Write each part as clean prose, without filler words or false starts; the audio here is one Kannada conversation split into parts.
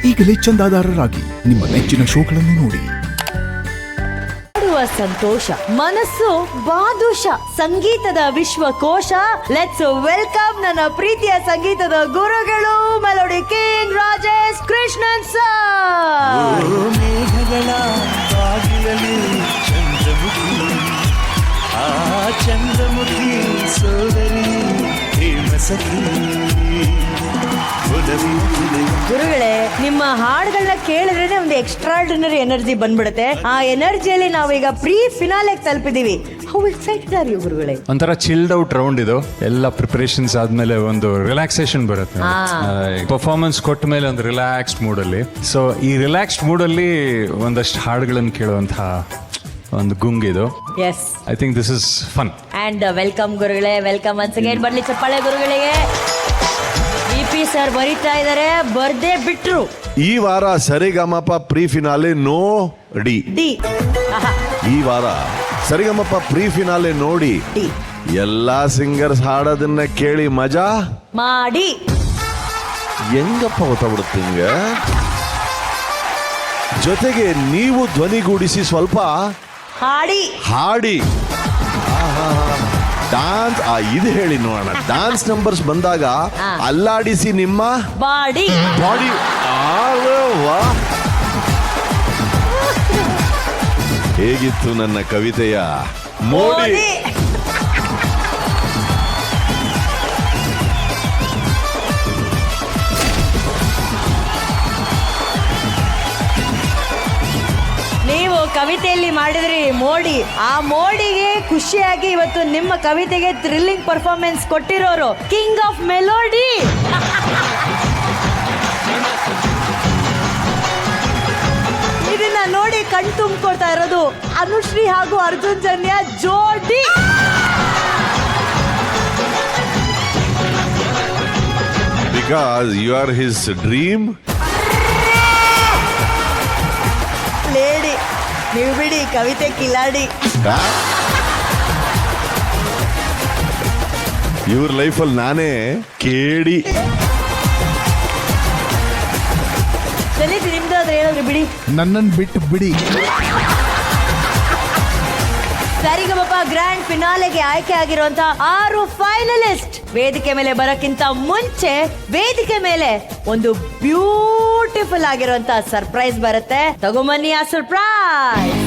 ಈಗಲೇ ಚಂದಾದಾರರಾಗಿ ನಿಮ್ಮ ನೆಚ್ಚಿನ ಶೋಗಳನ್ನು ನೋಡಿ. ಸಂತೋಷ ಮನಸ್ಸು ಬಾದುಷ ಸಂಗೀತದ ವಿಶ್ವಕೋಶ. ಲೆಟ್ಸ್ ವೆಲ್ಕಮ್ ನನ್ನ ಪ್ರೀತಿಯ ಸಂಗೀತದ ಗುರುಗಳು melody king Rajesh Krishnan sir. ಮೇಘಗಳ ಬಾಗಿಲಲ್ಲಿ ಚಂದ್ರಮುಖಿ, ಆ ಚಂದ್ರಮುಖಿ ಸೋದರಿ ಪ್ರೇಮ ಸಖಿ. ಗುರುಗಳೇ, ನಿಮ್ಮ ಹಾಡುಗಳನ್ನ ಕೇಳಿದ್ರೆ ಒಂದು ಎಕ್ಸ್ಟ್ರಾರ್ಡಿನರಿ ಎನರ್ಜಿ ಬಂದ್ಬಿಡುತ್ತೆ. ಆ ಎನರ್ಜಿಯಲ್ಲಿ ನಾವು ಈಗ ಪ್ರೀ ಫಿನಾಲೆಗೆ ತಲುಪಿದೀವಿ. ಹೌ ಎಕ್ಸೈಟೆಡ್ ಆರ್ ಯು ಗುರುಗಳೇ? ಒಂಥರ ಚಿಲ್ಡ್ ಔಟ್ ರೌಂಡ್ ಇದು. ಎಲ್ಲ ಪ್ರಿಪರೇಷನ್ಸ್ ಆದ್ಮೇಲೆ ಒಂದು ರಿಲ್ಯಾಕ್ಸೇಷನ್ ಬರುತ್ತೆ. ಪರ್ಫಾರ್ಮೆನ್ಸ್ ಕೊಟ್ಟ ಮೇಲೆ ಒಂದು ರಿಲ್ಯಾಕ್ಸ್ಡ್ ಮೂಡ್ ಅಲ್ಲಿ. ಸೊ ಈ ರಿಲ್ಯಾಕ್ಸ್ಡ್ ಮೂಡ್ ಅಲ್ಲಿ ಒಂದಷ್ಟು ಹಾಡುಗಳನ್ನು ಕೇಳುವಂತಹ ಒಂದು ಗುಂಗಿದು. Yes, I think this is fun. And welcome ಗುರುಗಳೇ, ವೆಲ್ಕಮ್ ಒನ್ಸ್ ಅಗೇನ್. ಬರ್ಲಿ ಚಪ್ಪಾಳೆ ಗುರುಗಳಿಗೆ. ವಿ.ಪಿ. ಸರ್ ಬರೀತಾ ಇದಾರೆ, ಬರ್ದೇ ಬಿಟ್ರು. ಈ ವಾರ ಸರಿಗಮಪ ಪ್ರೀ ಫಿನಾಲೆ ನೋಡಿ. ಈ ವಾರ ಸರಿಗಮಪ ಪ್ರೀ ಫಿನಾಲೆ ನೋಡಿ ಎಲ್ಲಾ ಸಿಂಗರ್ಸ್ ಹಾಡೋದನ್ನ ಕೇಳಿ ಮಜಾ ಮಾಡಿ. ಹೆಂಗಪ್ಪ ಗೊತ್ತಾಗ್ಬಿಡುತ್ತೆ ನಿಮ್ಗೆ. ಜೊತೆಗೆ ನೀವು ಧ್ವನಿಗೂಡಿಸಿ ಸ್ವಲ್ಪ ಹಾಡಿ ಡಾನ್ಸ್. ಇದು ಹೇಳಿ ನೋಡೋಣ. ಡಾನ್ಸ್ ನಂಬರ್ಸ್ ಬಂದಾಗ ಅಲ್ಲಾಡಿಸಿ ನಿಮ್ಮ ಬಾಡಿ. ಹೇಗಿತ್ತು ನನ್ನ ಕವಿತೆಯ ಮೋಡಿ? ನೀವು ಕವಿತೆಯಲ್ಲಿ ಮಾಡಿದ್ರಿ ಮೋಡಿ. ಆ ಮೋಡಿಗೆ ಖುಷಿಯಾಗಿ ಇವತ್ತು ನಿಮ್ಮ ಕವಿತೆಗೆ ಥ್ರಿಲ್ಲಿಂಗ್ ಪರ್ಫಾರ್ಮೆನ್ಸ್ ಕೊಟ್ಟಿರೋರು ಕಿಂಗ್ ಆಫ್ ಮೆಲೋಡಿ. ಇದನ್ನ ನೋಡಿ ಕಣ್ ತುಂಬಿಕೊಳ್ತಾ ಇರೋದು ಅನುಶ್ರೀ ಹಾಗೂ ಅರ್ಜುನ್ ಜನ್ಯ ಜೋಡಿ. Because you are his dream lady. ನೀವು ಬಿಡಿ, ಕವಿತೆ ಕಿಲಾಡಿ. ಇವ್ರ ಲೈಫಲ್ಲಿ ನಾನೇ ಕೇಡಿ. ಲಲಿತ್, ನಿಮ್ದು ಆದ್ರೆ ಹೇಳಿದ್ರು ಬಿಡಿ. ನನ್ನನ್ನು ಬಿಟ್ಟು ಬಿಡಿ. ಸರಿಗಮಪ ಗ್ರ್ಯಾಂಡ್ ಫಿನಾಲೆಗೆ ಆಯ್ಕೆ ಆಗಿರುವಂತಹ 6 ಫೈನಲಿಸ್ಟ್ ವೇದಿಕೆ ಮೇಲೆ ಬರೋಕ್ಕಿಂತ ಮುಂಚೆ ವೇದಿಕೆ ಮೇಲೆ ಒಂದು ಬ್ಯೂಟಿಫುಲ್ ಆಗಿರುವಂತಹ ಸರ್ಪ್ರೈಸ್ ಬರುತ್ತೆ. ತಗೊಂಬನ್ನಿ ಆ ಸರ್ಪ್ರೈಸ್.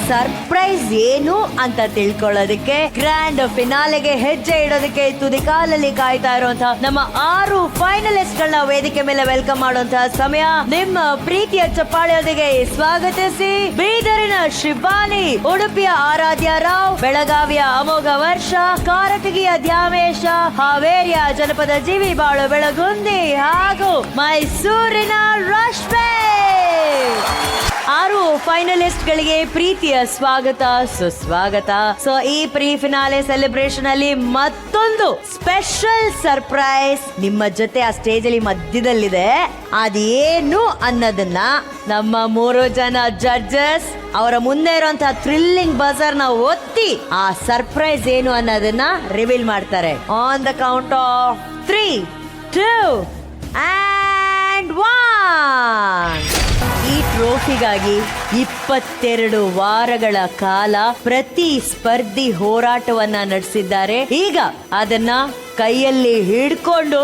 ಸರ್ಪ್ರೈಸ್ ಏನು ಅಂತ ತಿಳ್ಕೊಳ್ಳೋದಕ್ಕೆ, ಗ್ರ್ಯಾಂಡ್ ಫಿನಾಲೆಗೆ ಹೆಜ್ಜೆ ಇಡೋದಕ್ಕೆ ತುದಿಕಾಲಲ್ಲಿ ಕಾಯ್ತಾ ಇರುವಂತಹ ನಮ್ಮ 6 ಫೈನಲಿಸ್ಟ್ ಗಳನ್ನ ವೇದಿಕೆ ಮೇಲೆ ವೆಲ್ಕಮ್ ಮಾಡುವಂತಹ ಸಮಯ. ನಿಮ್ಮ ಪ್ರೀತಿಯ ಚಪ್ಪಾಳೆಯೊಂದಿಗೆ ಸ್ವಾಗತಿಸಿ ಬೀದರಿನ ಶಿವಾನಿ, ಉಡುಪಿಯ ಆರಾಧ್ಯ ರಾವ್, ಬೆಳಗಾವಿಯ ಅಮೋಘ ವರ್ಷ, ಕಾರಟಗಿಯ ಧ್ಯಾಮೇಶ, ಹಾವೇರಿಯ ಜನಪದ ಜೀವಿ ಬಾಳು ಬೆಳಗುಂದಿ ಹಾಗೂ ಮೈಸೂರಿನ ರಶ್ಮೆ. 6 ಫೈನಲಿಸ್ಟ್ ಗಳಿಗೆ ಪ್ರೀತಿಯ ಸ್ವಾಗತ, ಸುಸ್ವಾಗತ. ಸೊ ಈ ಪ್ರೀ ಫಿನಾಲೆ ಸೆಲೆಬ್ರೇಷನ್ ಅಲ್ಲಿ ಮತ್ತೊಂದು ಸ್ಪೆಷಲ್ ಸರ್ಪ್ರೈಸ್ ನಿಮ್ಮ ಜೊತೆ ಆ ಸ್ಟೇಜ್ ಅಲ್ಲಿ ಮಧ್ಯದಲ್ಲಿದೆ. ಅದೇನು ಅನ್ನೋದನ್ನ ನಮ್ಮ 3 ಜನ ಜಡ್ಜಸ್ ಅವರ ಮುಂದೆ ಇರುವಂತಹ ಥ್ರಿಲ್ಲಿಂಗ್ ಬಜರ್ ನ ಒತ್ತಿ ಆ ಸರ್ಪ್ರೈಸ್ ಏನು ಅನ್ನೋದನ್ನ ರಿವೀಲ್ ಮಾಡ್ತಾರೆ. On the count of 3, 2 and 1. ಈ ಟ್ರೋಫಿಗಾಗಿ 22 ವಾರಗಳ ಕಾಲ ಪ್ರತಿ ಸ್ಪರ್ಧಿ ಹೋರಾಟವನ್ನ ನಡೆಸಿದ್ದಾರೆ. ಈಗ ಅದನ್ನ ಕೈಯಲ್ಲಿ ಹಿಡ್ಕೊಂಡು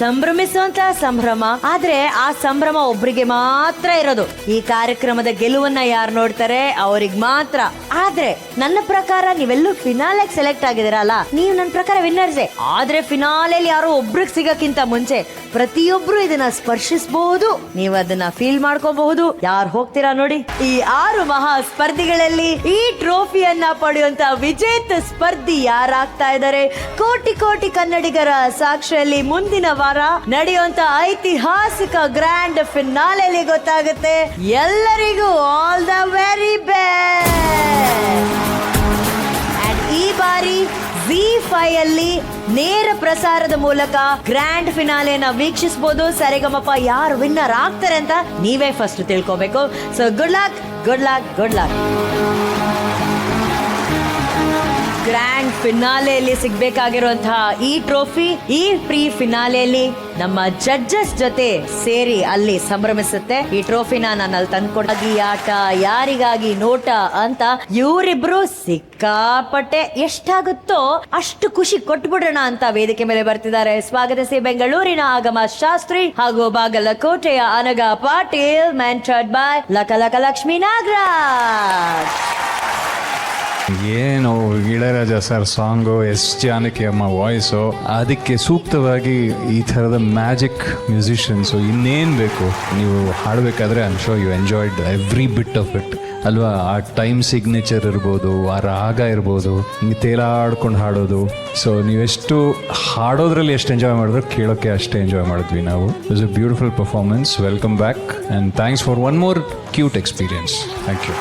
ಸಂಭ್ರಮಿಸುವಂತಹ ಸಂಭ್ರಮ. ಆದ್ರೆ ಆ ಸಂಭ್ರಮ ಒಬ್ರಿಗೆ ಮಾತ್ರ ಇರೋದು. ಈ ಕಾರ್ಯಕ್ರಮದ ಗೆಲುವನ್ನ ಯಾರು ನೋಡ್ತಾರೆ ಅವ್ರಿಗೆ ಮಾತ್ರ. ಆದ್ರೆ ನನ್ನ ಪ್ರಕಾರ ನೀವೆಲ್ಲೂ ಫಿನಾಲೆಗೆ ಸೆಲೆಕ್ಟ್ ಆಗಿದ್ದೀರಲ್ಲ, ನೀವು ನನ್ನ ಪ್ರಕಾರ ವಿನ್ನರ್ಸೆ. ಆದ್ರೆ ಫಿನಾಲೆಯಲ್ಲಿ ಯಾರೋ ಒಬ್ರಿಗೆ ಸಿಗಕ್ಕಿಂತ ಮುಂಚೆ ಪ್ರತಿಯೊಬ್ರು ಇದನ್ನ ಸ್ಪರ್ಶಿಸಬಹುದು, ನೀವು ಅದನ್ನ ಫೀಲ್ ಮಾಡ್ಕೋಬಹುದು. ಯಾರು ಹೋಗ್ತೀರಾ ನೋಡಿ. ಈ 6 ಮಹಾ ಸ್ಪರ್ಧಿಗಳಲ್ಲಿ ಈ ಟ್ರೋಫಿಯನ್ನ ಪಡೆಯುವಂತ ವಿಜೇತ ಸ್ಪರ್ಧಿ ಯಾರಾಗ್ತಾ ಇದ್ದಾರೆ? ಕೋಟಿ ಕೋಟಿ ಕನ್ನಡಿಗರ ಸಾಕ್ಷಿಯಲ್ಲಿ ಮುಂದಿನ ವಾರ ನಡೆಯುವಂತ ಐತಿಹಾಸಿಕ ಗ್ರ್ಯಾಂಡ್ ಫಿನಾಲೆಯಲ್ಲಿ ಗೊತ್ತಾಗುತ್ತೆ. ಎಲ್ಲರಿಗೂ all the very best. And ಈ ಬಾರಿ ZEE5 ಅಲ್ಲಿ ನೇರ ಪ್ರಸಾರದ ಮೂಲಕ ಗ್ರ್ಯಾಂಡ್ ಫಿನಾಲೆನ ವೀಕ್ಷಿಸಬಹುದು. ಸರಿಗಮಪ ಯಾರು ವಿನ್ನರ್ ಆಗ್ತಾರೆ ಅಂತ ನೀವೇ ಫಸ್ಟ್ ತಿಳ್ಕೋಬೇಕು. So good luck, good luck, good luck. Grand ಫಿನಾಲೆಯಲ್ಲಿ ಸಿಗ್ಬೇಕಾಗಿರುವಂತಹ ಈ ಟ್ರೋಫಿ ಈ ಪ್ರೀ ಫಿನಾಲೆಯಲ್ಲಿ ನಮ್ಮ ಜಡ್ಜಸ್ ಜೊತೆ ಸೇರಿ ಅಲ್ಲಿ ಸಂಭ್ರಮಿಸುತ್ತೆ. ಈ ಟ್ರೋಫಿನ ನಾನು ಅಲ್ಲಿ ತಂದ್ಕೊಡಾಗಿ ಆಟ ಯಾರಿಗಾಗಿ ನೋಟ ಅಂತ ಇವರಿಬ್ರು ಸಿಕ್ಕಾಪಟ್ಟೆ ಎಷ್ಟಾಗುತ್ತೋ ಅಷ್ಟು ಖುಷಿ ಕೊಟ್ಬಿಡೋಣ ಅಂತ ವೇದಿಕೆ ಮೇಲೆ ಬರ್ತಿದ್ದಾರೆ. ಸ್ವಾಗತಿಸಿ ಬೆಂಗಳೂರಿನ ಆಗಮ ಶಾಸ್ತ್ರಿ ಹಾಗೂ ಬಾಗಲಕೋಟೆಯ ಅನಗ ಪಾಟೀಲ್, ಮೆಂಟರ್ಡ್ ಬೈ ಲಕ ಲಕ್ಷ್ಮೀ ನಾಗರಾಜ್. ಏನು Ilaiyaraaja sir song, S Janaki ಅಮ್ಮ ವಾಯ್ಸು, ಅದಕ್ಕೆ ಸೂಕ್ತವಾಗಿ ಈ ಥರದ ಮ್ಯಾಜಿಕ್ ಮ್ಯೂಸಿಷಿಯನ್ಸು ಇನ್ನೇನು ಬೇಕು. ನೀವು ಹಾಡಬೇಕಾದ್ರೆ I am sure you enjoyed every bit of it ಅಲ್ವಾ. ಆ ಟೈಮ್ ಸಿಗ್ನೇಚರ್ ಇರ್ಬೋದು, ಆ ರಾಗ ಇರ್ಬೋದು, ಹಿಂಗೆ ತೇಲಾಡ್ಕೊಂಡು ಹಾಡೋದು. ಸೊ ನೀವೆಷ್ಟು ಹಾಡೋದ್ರಲ್ಲಿ ಎಷ್ಟು ಎಂಜಾಯ್ ಮಾಡಿದ್ರು ಕೇಳೋಕ್ಕೆ ಅಷ್ಟೇ ಎಂಜಾಯ್ ಮಾಡಿದ್ವಿ ನಾವು. It's a beautiful performance. Welcome back and thanks for one more cute experience. Thank you.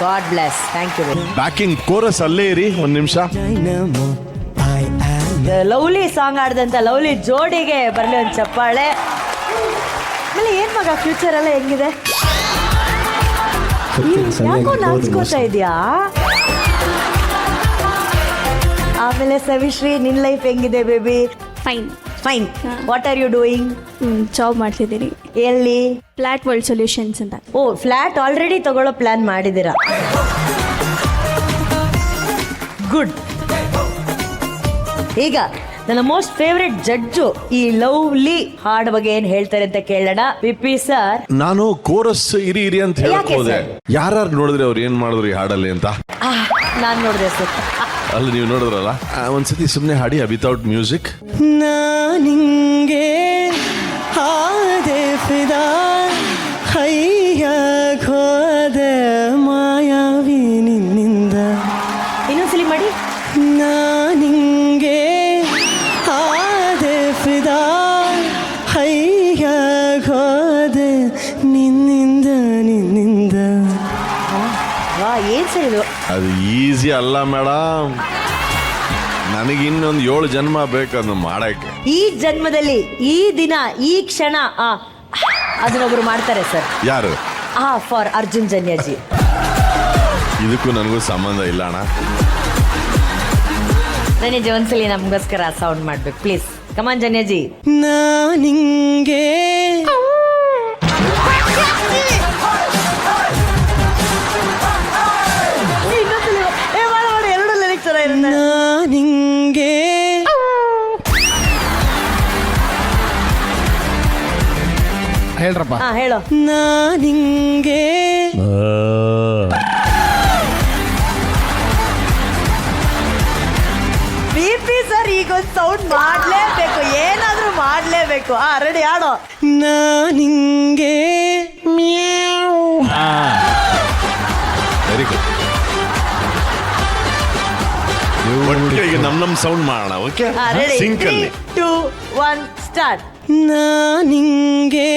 God bless. Thank you. Backing chorus ಅಲ್ಲೇ ಇರಿ ಒಂದ್ ನಿಮಿಷ. ಲವ್ಲಿ ಸಾಂಗ್ ಆಡ್ದಂತ ಲವ್ಲಿ ಜೋಡಿಗೆ ಬರ್ಲಿ ಒಂದು ಚಪ್ಪಾಳೆ. ಆಮೇಲೆ ಏನ್ ಮಗ ಫ್ಯೂಚರ್ ಎಲ್ಲ ಹೆಂಗಿದೆ? ಯಾಕೋ ನಾಚ್ಕೋತಾ ಇದೆಯಾ? ಆಮೇಲೆ ಸವಿಶ್ರೀ, ನಿನ್ ಲೈಫ್ ಹೆಂಗಿದೆ baby? Fine. Fine. What are you doing? Job ಮಾಡ್ತಿದ್ದೀನಿ. ಎಲ್ಲಿ? ಫ್ಲಾಟ್ ವರ್ಲ್ಡ್ ಸೊಲ್ಯೂಷನ್ಸ್ ಅಂತ. ಓ, ಫ್ಲಾಟ್ ಆಲ್ರೆಡಿ ತಗೊಳ್ಳೋ ಪ್ಲಾನ್ ಮಾಡಿದ್ದೀರಾ? ಗುಡ್. ಈಗ ನನ್ನ ಮೋಸ್ಟ್ ಫೇವ್ರೆಟ್ ಜಡ್ಜು ಈ ಲವ್ಲಿ ಹಾಡ್ ಬಗ್ಗೆ ಏನ್ ಹೇಳ್ತಾರೆ ಅಂತ ಕೇಳೋಣ. ವಿಪಿ ಸರ್, ನಾನು ಕೋರಸ್ ಇರಿ ಇರಿ ಅಂತ ಹೇಳಕ್ ಯಾಕೆ ಹೋದೆ. sir? ಯಾರು ನೋಡಿದ್ರೆ ಅವ್ರು ಏನ್ ಮಾಡಿದ್ರು ಈ ಹಾಡಲ್ಲಿ ಅಂತ. ನಾನ್ ನೋಡಿದೆ ಸರ್. ಅಲ್ಲಿ ನೀವು ನೋಡಿದ್ರಲ್ಲ, ಒಂದ್ಸತಿ ಸುಮ್ಮನೆ ಹಾಡಿ ವಿತೌಟ್ ಮ್ಯೂಸಿಕ್. ನಾನಿಂಗೆ ಹಾದೆ ಫಿದಾ ಹೈಯಾಗೋದ ಮಾಯಾವಿ ನಿನ್ನಿಂದ. ಇನ್ನೊಂದ್ಸಲಿ ಮಾಡಿ. ನಾನಿಂಗೆ ಹಾದೆ ಫಿದಾ ಹೈಯಾಗೋದ ನಿನ್ನಿಂದ ನಿನ್ನಿಂದ. ವಾ, ಏನ್ ಸರ್ ಇದು? ಅದು ಈಸಿ ಅಲ್ಲ ಮೇಡಮ್. ನನಗೆ ಇನ್ನೊಂದು 7 ಜನ್ಮ ಬೇಕು ಅದನ್ನ ಮಾಡಕ್ಕೆ. ಈ ಜನ್ಮದಲ್ಲಿ ಈ ದಿನ ಈ ಕ್ಷಣ ಅದನ್ನೊಬ್ರು ಮಾಡ್ತಾರೆ ಸರ್. ಯಾರು? ಫಾರ್ ಅರ್ಜುನ್ ಜನ್ಯಾಜಿ. ಇದಕ್ಕೂ ನನಗೂ ಸಂಬಂಧ ಇಲ್ಲ ಅಣ್ಣ. ಜನ್ಯಾಜಿ ಒಂದ್ಸಲಿ ನಮ್ಗೋಸ್ಕರ ಸೌಂಡ್ ಮಾಡ್ಬೇಕು ಪ್ಲೀಸ್. ಕಮಾನ್ ಜನ್ಯಾಜಿ. ನಾನಿಂಗೆ ಎರಡು ಲಿರಿಕ್ಸ್ ಚೆನ್ನಾಗಿರುತ್ತೆ. ನಾನಿಂಗೆ ಹೇಳ್ರಪ್ಪ. ಹೇಳೋ. ನಾನಿಂಗೆ ಬಿಪಿ ಸರ್ ಈಗೊಂದು ಸೌಂಡ್ ಮಾಡ್ಲೇಬೇಕು, ಏನಾದ್ರೂ ಮಾಡ್ಲೇಬೇಕು. ರೆಡಿ, ಆಡೋ. ನಾನಿಂಗೆ ವೆರಿ ಗುಡ್. ಒಟ್ಟಿಗೆ ನಮ್ ಸೌಂಡ್ ಮಾಡೋಣ. ಓಕೆ, ರೆಡಿ, ಸಿಂಕ್ 3, ಅಲ್ಲಿ 2, 1 ಸ್ಟಾರ್ಟ್. ನಾನಿಂಗೆ